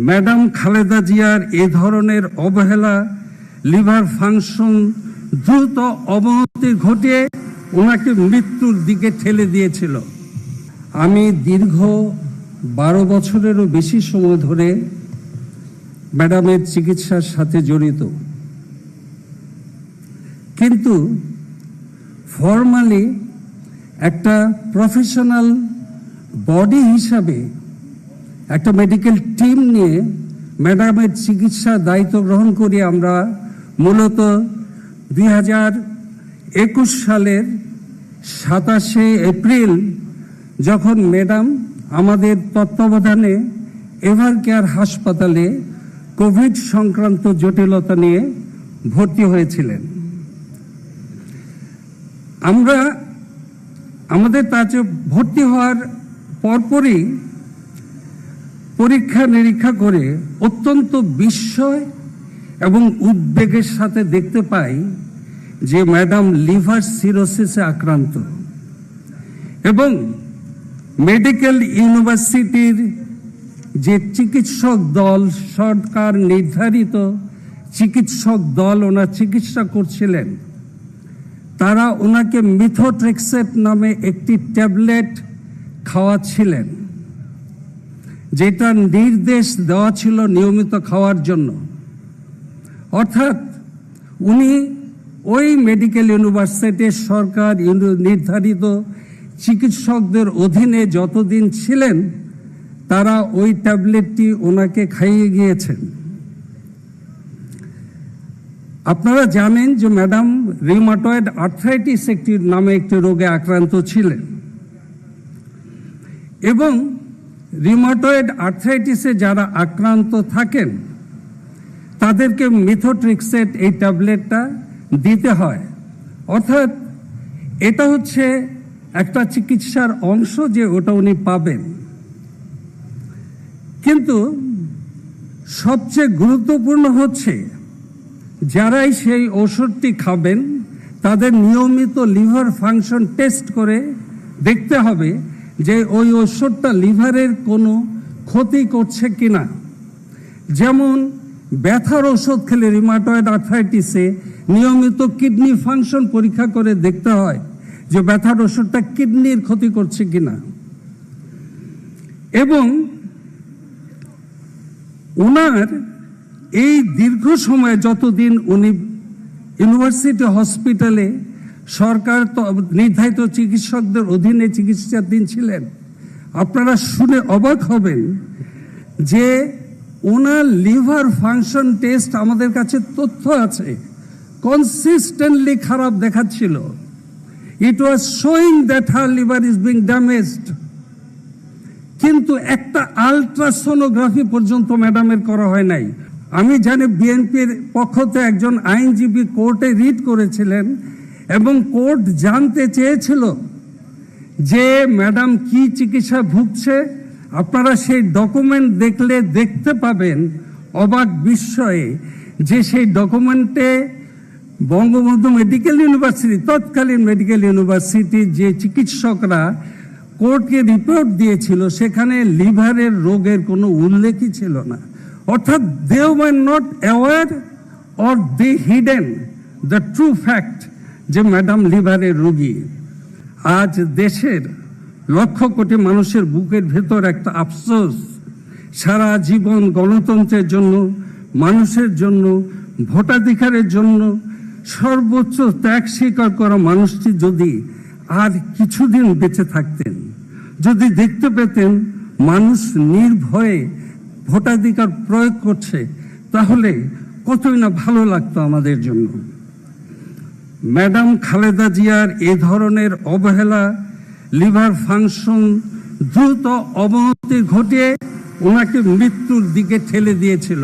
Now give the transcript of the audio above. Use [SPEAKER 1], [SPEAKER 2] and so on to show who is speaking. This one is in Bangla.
[SPEAKER 1] ম্যাডাম খালেদা জিয়ার এ ধরনের অবহেলা লিভার ফাংশন দ্রুত অবনতি ঘটিয়ে ওনাকে মৃত্যুর দিকে ঠেলে দিয়েছিল। আমি দীর্ঘ 12 বছরেরও বেশি সময় ধরে ম্যাডামের চিকিৎসার সাথে জড়িত, কিন্তু ফর্মালি একটা প্রফেশনাল বডি হিসাবে একটা মেডিকেল টিম নিয়ে ম্যাডামের চিকিৎসার দায়িত্ব গ্রহণ করি আমরা মূলত 2021 সালের 27শে এপ্রিল, যখন ম্যাডাম আমাদের তত্ত্বাবধানে এভার কেয়ার হাসপাতালে কোভিড সংক্রান্ত জটিলতা নিয়ে ভর্তি হয়েছিলেন। আমরা আমাদের তাতে ভর্তি হওয়ার পরপরই পরীক্ষা নিরীক্ষা করে অত্যন্ত বিস্ময় এবং উদ্বেগের সাথে দেখতে পাই যে ম্যাডাম লিভার সিরোসিসে আক্রান্ত, এবং মেডিকেল ইউনিভার্সিটির যে চিকিৎসক দল, সরকার নির্ধারিত চিকিৎসক দল ওনার চিকিৎসা করছিলেন, তারা ওনাকে মিথোট্রেক্সেট নামে একটি ট্যাবলেট খাওয়াচ্ছিলেন, যেটা নির্দেশ দেওয়া ছিল নিয়মিত খাওয়ার জন্য। অর্থাৎ উনি ওই মেডিকেল ইউনিভার্সিটির সরকার নির্ধারিত চিকিৎসকদের অধীনে যতদিন ছিলেন, তারা ওই ট্যাবলেটটি ওনাকে খাইয়ে গিয়েছেন। আপনারা জানেন যে ম্যাডাম রিউমাটয়েড আর্থ্রাইটিস নামে একটি রোগে আক্রান্ত ছিলেন, এবং রিউমাটয়েড আর্থ্রাইটিসে যারা আক্রান্ত থাকেন তাদেরকে মিথোট্রেক্সেট এই ট্যাবলেটটা দিতে হয়। অর্থাৎ এটা হচ্ছে একটা চিকিৎসার অংশ যে ওটা উনি পাবেন। কিন্তু সবচেয়ে গুরুত্বপূর্ণ হচ্ছে যারাই সেই ওষুধটি খাবেন তাদের নিয়মিত লিভার ফাংশন টেস্ট করে দেখতে হবে যে ওই ওষুধটা লিভারের কোনো ক্ষতি করছে কিনা। যেমন ব্যথার ওষুধ খেলে রিউমাটয়েড আর্থ্রাইটিসে নিয়মিত কিডনি ফাংশন পরীক্ষা করে দেখতে হয় যে ব্যথার ওষুধটা কিডনির ক্ষতি করছে কিনা। এবং ওনার এই দীর্ঘ সময়ে যতদিন উনি ইউনিভার্সিটি হসপিটালে সরকার নির্ধারিত চিকিৎসকদের অধীনে চিকিৎসাধীন ছিলেন, আপনারা শুনে অবাক হবেন যে ওনার লিভার ফাংশন টেস্ট আমাদের কাছে তথ্য আছে, কনসিস্টেন্টলি খারাপ দেখাচ্ছিল। It was showing that her liver is being damaged. কিন্তু একটা আলট্রাসোনোগ্রাফি পর্যন্ত ম্যাডামের করা হয় নাই। আমি জানি বিএনপির পক্ষতে একজন আইনজীবী কোর্টে রিট করেছিলেন এবং কোর্ট জানতে চেয়েছিল যে ম্যাডাম কি চিকিৎসা ভুগছে। আপনারা সেই ডকুমেন্ট দেখলে দেখতে পাবেন অবাক বিস্ময়ে যে সেই ডকুমেন্টে বঙ্গবন্ধু মেডিকেল ইউনিভার্সিটি, তৎকালীন মেডিকেল ইউনিভার্সিটির যে চিকিৎসকরা কোর্টকে রিপোর্ট দিয়েছিল, সেখানে লিভারের রোগের কোনো উল্লেখই ছিল না। অর্থাৎ they were not aware or they hidden the true fact যে ম্যাডাম লিভারের রোগী। আজ দেশের লক্ষ কোটি মানুষের বুকের ভেতর একটা আফসোস, সারা জীবন গণতন্ত্রের জন্য, মানুষের জন্য, ভোটাধিকারের জন্য সর্বোচ্চ ত্যাগ স্বীকার করা মানুষটি যদি আর কিছুদিন বেঁচে থাকতেন, যদি দেখতে পেতেন মানুষ নির্ভয়ে ভোটাধিকার প্রয়োগ করছে, তাহলে কতই না ভালো লাগতো আমাদের জন্য। ম্যাডাম খালেদা জিয়ার এ ধরনের অবহেলা লিভার ফাংশন দ্রুত অবনতি ঘটিয়ে ওনাকে মৃত্যুর দিকে ঠেলে দিয়েছিল।